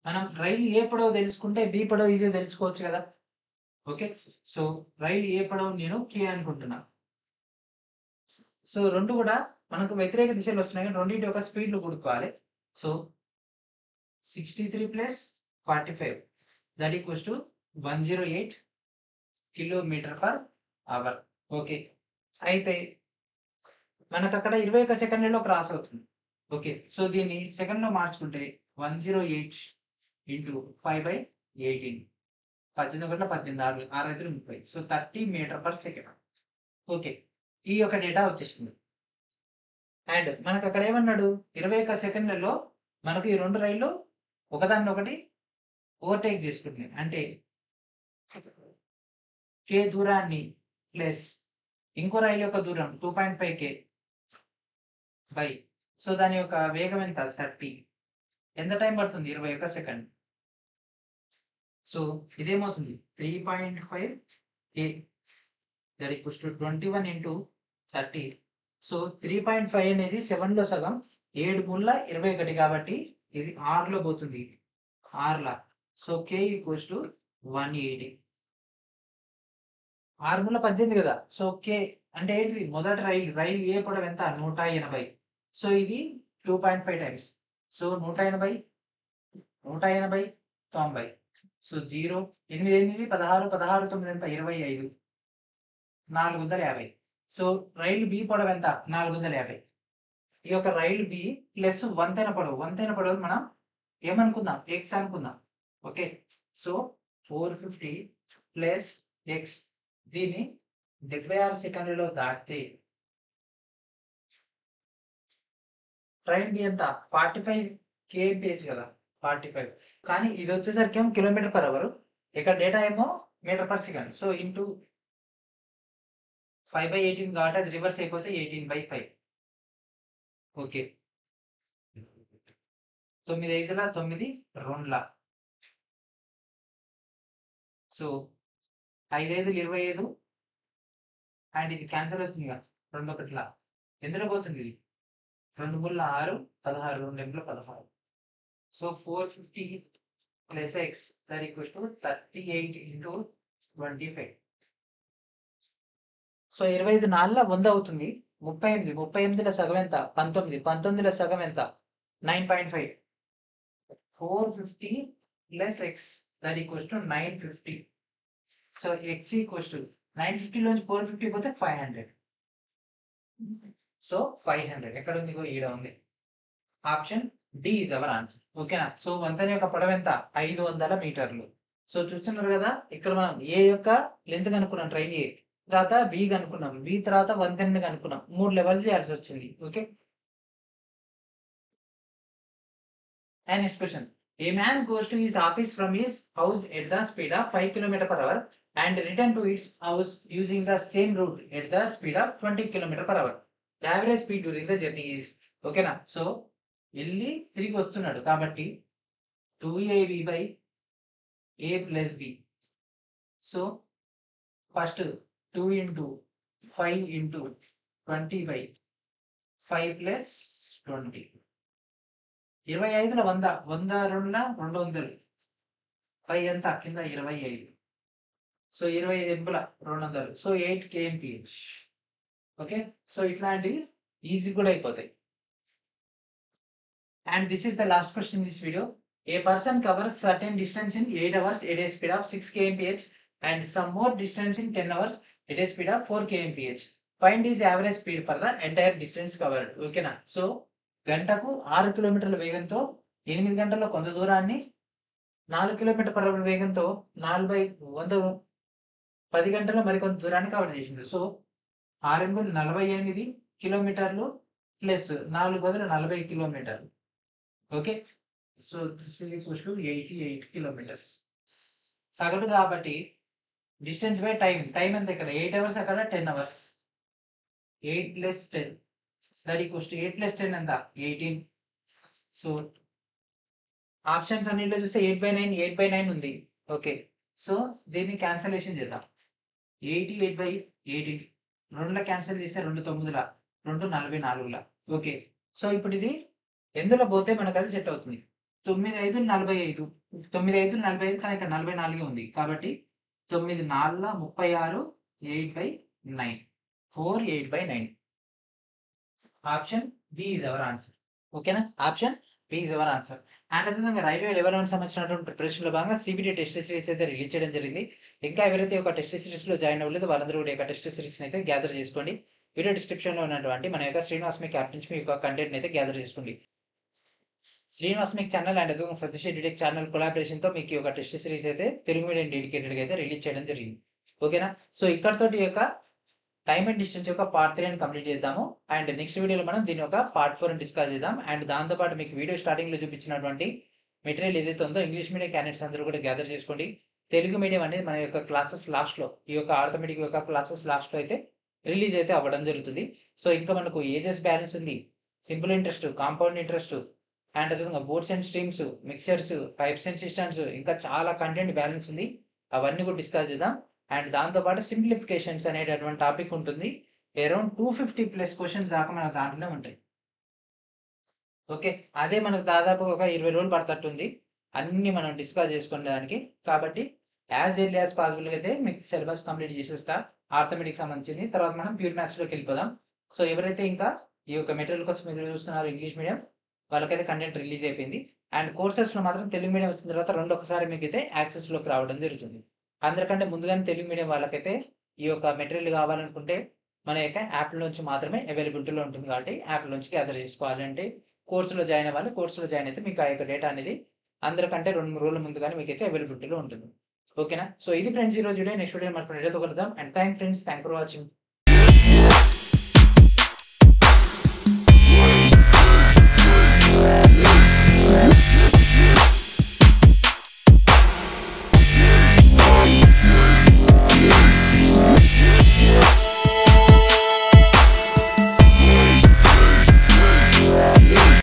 [SPEAKER 1] మనం రైలు ఏ పొడవు తెలుసుకుంటే బి పొడవు ఈజీగా తెలుసుకోవచ్చు కదా. ఓకే, సో రైలు ఏ పొడవు నేను కే అనుకుంటున్నా. సో రెండు కూడా మనకు వ్యతిరేక దిశలో వస్తున్నాయి కానీ రెండింటి యొక్క స్పీడ్లు కూడుకోవాలి. So 63 plus 45 that equals to 108 kilometre per hour. Okay, అయితే మనకు అక్కడ 21 సెకండ్లలో క్రాస్ అవుతుంది. ఓకే, సో దీన్ని సెకండ్ లో మార్చుకుంటే 108 into 5/18 18 6 30. So 30 metre per second. Okay, ఈ యొక్క డేటా వచ్చేసింది. అండ్ మనకు అక్కడ ఏమన్నాడు 21 సెకండ్లలో మనకు ఈ రెండు రైళ్లు ఒకదాన్ని ఒకటి ఓవర్టేక్ చేసుకుంటున్నాయి. అంటే k దూరాన్ని ప్లస్ ఇంకో రైలు యొక్క దూరం 2.5 k బై సో దాని యొక్క వేగం ఎంత 30. ఎంత టైం పడుతుంది 21 సెకండ్. సో ఇదేమవుతుంది 3.5 k that equals to 21 into 30. So 3.5 అనేది 7లో సగం 7 మూల 21 కాబట్టి ఇది 6లో పోతుంది 6లా. So k equals to 180. 6 మూల 18 కదా. సో k అంటే ఏంటిది మొదటి రైలు ఏ పొడవు ఎంత 180. సో ఇది 2.5 టైమ్స్. సో 180 90. సో 0 8 8 16 16 9 ఎంత 25 450. సో రైలు బి పొడవు ఎంత 450. ఈ యొక్క రైలు బి ప్లస్ వంతెన పొడవు మనం ఏమనుకుందాం x అనుకుందాం. ఓకే. సో 450 ప్లస్ x దీన్ని 76 సెకండ్లలో దాటితే ట్రైన్ బి ఎంత 45 kmph కదా 45. కానీ ఇది వచ్చేసరికి ఏమో km/h. ఇక్కడ డేటా ఏమో m/s. సో ఇంటూ 5/18 కాబట్టి అది రివర్స్ అయిపోతే 18/5. ఓకే. 9 5ల 9 2ల. సో 5 5 25 అండ్ ఇది క్యాన్సిల్ అవుతుంది కదా 2 1ల. ఎందులో పోతుంది ఇది 2 3 6 16 2 8 16. So 450 plus x that equals to 38 into 25. So 25 4ల 100 అవుతుంది 38. 38ల సగం ఎంత 19. 19ల సగం ఎంత 9.5. 450 plus x that equals to 950. So x equals to 950 లోంచి 450 పోతే 500. సో 500 ఎక్కడ ఉంది ఈడ ఉంది. Option D is our answer. ఓకేనా. సో వంతెన యొక్క పొడవు ఎంత 500 మీటర్లు. సో చూస్తున్నారు కదా ఇక్కడ మనం ఏ యొక్క లెంత్ కనుక్కున్నాం ట్రైన్ ఏ, తర్వాత బి కనుక్కున్నాం, బి తర్వాత వంతెన కనుక్కున్నాం. 3 లెవెల్ చేయాల్సి వచ్చింది. Okay. And next question. A man goes to his office from his house at the speed of 5 km/h and return to his house using the same route at the speed of 20 km/h. The average speed during the journey is. ఓకేనా. సో వెళ్ళి తిరిగి వస్తున్నాడు కాబట్టి 2ab by a plus b. So first 2 into 5 into 20 by 5 plus 20. 25ల 100 100 2ల 200. 5 ఎంత కింద 25. So 25 ఎంపుల 200. So 8 kmph. Okay. So ఇట్లాంటివి ఈజీ కూడా అయిపోతాయి. And this is the last question in this video. A person covers certain distance in 8 hours at a speed of 6 kmph and some more distance in 10 hours at a speed of 4 kmph. Find his average speed for the entire distance covered. ఓకేనా. సో గంటకు 6 కిలోమీటర్ల వేగంతో 8 గంటల్లో కొంత దూరాన్ని 4 కిలోమీటర్ల వేగంతో 10 గంటల్లో మరికొంత దూరాన్ని కవర్ చేసింది. సో 6 48 కిలోమీటర్లు ప్లస్ 4 బదులు 40 కిలోమీటర్లు. Okay. So this is equals to 88 kilometres సగటు. కాబట్టి డిస్టెన్స్ బై టైం ఎంత ఇక్కడ 8 hours అక్కడ 10 hours. 8 plus 10 that equals to 8 plus 10 ఎంత 18. సో ఆప్షన్స్ అన్నింటిలో చూస్తే 8/9 8/9 ఉంది. ఓకే. సో దీన్ని క్యాన్సలేషన్ చేద్దాం. 88/18 2ల క్యాన్సిల్ చేస్తే 2 9ల 2 44ల. ఓకే. సో ఇప్పుడు ఇది ఎందులో పోతే మనకు అది సెట్ అవుతుంది. 9 5 45 9 5 45 కానీ ఇక్కడ 44 ఉంది కాబట్టి 9 4 36 8/9 4 8/9. Option B is our answer. ఓకేనా. Option B is our answer. And అదేవిధంగా రైల్వే లెవెల్ 1 సంబంధించినటువంటి ప్రిపరేషన్లో భాగంగా సిబిటి టెస్ట్ సిరీస్ అయితే రిలీజ్ చేయడం జరిగింది. ఇంకా ఎవరైతే ఒక టెస్ట్ సిరీస్లో జాయిన్ అవ్వలేదు వాళ్ళందరూ కూడా ఒక టెస్ట్ సిరీస్ని అయితే గ్యాదర్ చేసుకోండి. వీడియో డిస్క్రిప్షన్లో ఉన్నటువంటి మన యొక్క శ్రీనివాస్ మీకు యాప్ నుంచి మీ యొక్క కంటెంట్ని అయితే గ్యాదర్ చేసుకోండి. శ్రీనివాస్ మీకు ఛానల్ అండ్ అదేవిధంగా సతీష్ ఎడ్యుటెక్ ఛానల్ కొలాబరేషన్తో మీకు ఒక టెస్ట్ సిరీస్ అయితే తెలుగు మీడియం డెడికేటెడ్గా అయితే రిలీజ్ చేయడం జరిగింది. ఓకేనా. సో ఇక్కడతోటి యొక్క టైమ్ అండ్ డిస్టెన్స్ యొక్క పార్ట్ 3 అని కంప్లీట్ చేద్దాము. అండ్ నెక్స్ట్ వీడియోలో మనం దీని యొక్క పార్ట్ 4 డిస్కస్ చేద్దాం. అండ్ దాంతోపాటు మీకు వీడియో స్టార్టింగ్లో చూపించినటువంటి మెటీరియల్ ఏదైతే ఉందో ఇంగ్లీష్ మీడియం క్యాండిడేట్స్ అందరూ కూడా గ్యాదర్ చేసుకోండి. తెలుగు మీడియం అనేది మన యొక్క క్లాసెస్ లాస్ట్‌లో ఈ యొక్క ఆర్థమెటిక్ యొక్క క్లాసెస్ లాస్ట్‌లో అయితే రిలీజ్ అయితే అవ్వడం జరుగుతుంది. సో, ఇంకా మనకు ఏజెస్ బ్యాలెన్స్ ఉంది. Simple interest, compound interest and అదేవిధంగా boats and streams, mixtures, pipes and cisterns ఇంకా చాలా కంటెంట్ బ్యాలెన్స్ ఉంది. అవన్నీ కూడా డిస్కస్ చేద్దాం. అండ్ దాంతో పాటు సింప్లిఫికేషన్స్ అనేటటువంటి టాపిక్ ఉంటుంది. అరౌండ్ 250+ క్వెషన్స్ దాకా మన దాంట్లోనే ఉంటాయి. ఓకే. అదే మనకు దాదాపు ఒక 20 రోజులు పడతట్టుంది. అన్నీ మనం డిస్కస్ చేసుకునేదానికి. కాబట్టి యాస్ ఎర్లీ యాస్ పాసిబుల్‌గా అయితే మీకు సిలబస్ కంప్లీట్ చేసేస్తా. ఆర్థమెటిక్స్ సంబంధించింది. తర్వాత మనం ప్యూర్ మ్యాథ్స్‌లోకెళ్ళిపోదాం. సో, ఎవరైతే ఇంకా ఈ యొక్క మెటీరియల్ కోసం ఎదురు చూస్తున్నారో ఇంగ్లీష్ మీడియం వాళ్ళకైతే కంటెంట్ రిలీజ్ అయిపోయింది. అండ్ కోర్సెస్‌లో మాత్రం తెలుగు మీడియం వచ్చిన తర్వాత 2 ఒక్కసారి మీకైతే యాక్సెస్‌లోకి రావడం జరుగుతుంది. అందరికంటే ముందుగానే తెలుగు మీడియం వాళ్ళకైతే ఈ యొక్క మెటీరియల్ కావాలనుకుంటే మన యొక్క యాప్‌లోంచి మాత్రమే అవైలబిలిటీలో ఉంటుంది కాబట్టి యాప్‌లోంచి గ్యాదర్ చేసుకోవాలి. అంటే కోర్స్‌లో జాయిన్ అవ్వాలి. కోర్స్‌లో జాయిన్ అయితే మీకు ఆ యొక్క డేటా అనేది అందరికంటే 2, 3 రోజుల ముందుగానే మీకైతే అవైలబిలిటీలో ఉంటుంది. ఓకేనా? సో, ఇది ఫ్రెండ్స్ ఈరోజు వీడియో. నెక్స్ట్ వీడియోలో మరొక వీడియోతో కలుద్దాం. And thanks friends. Thanks for watching.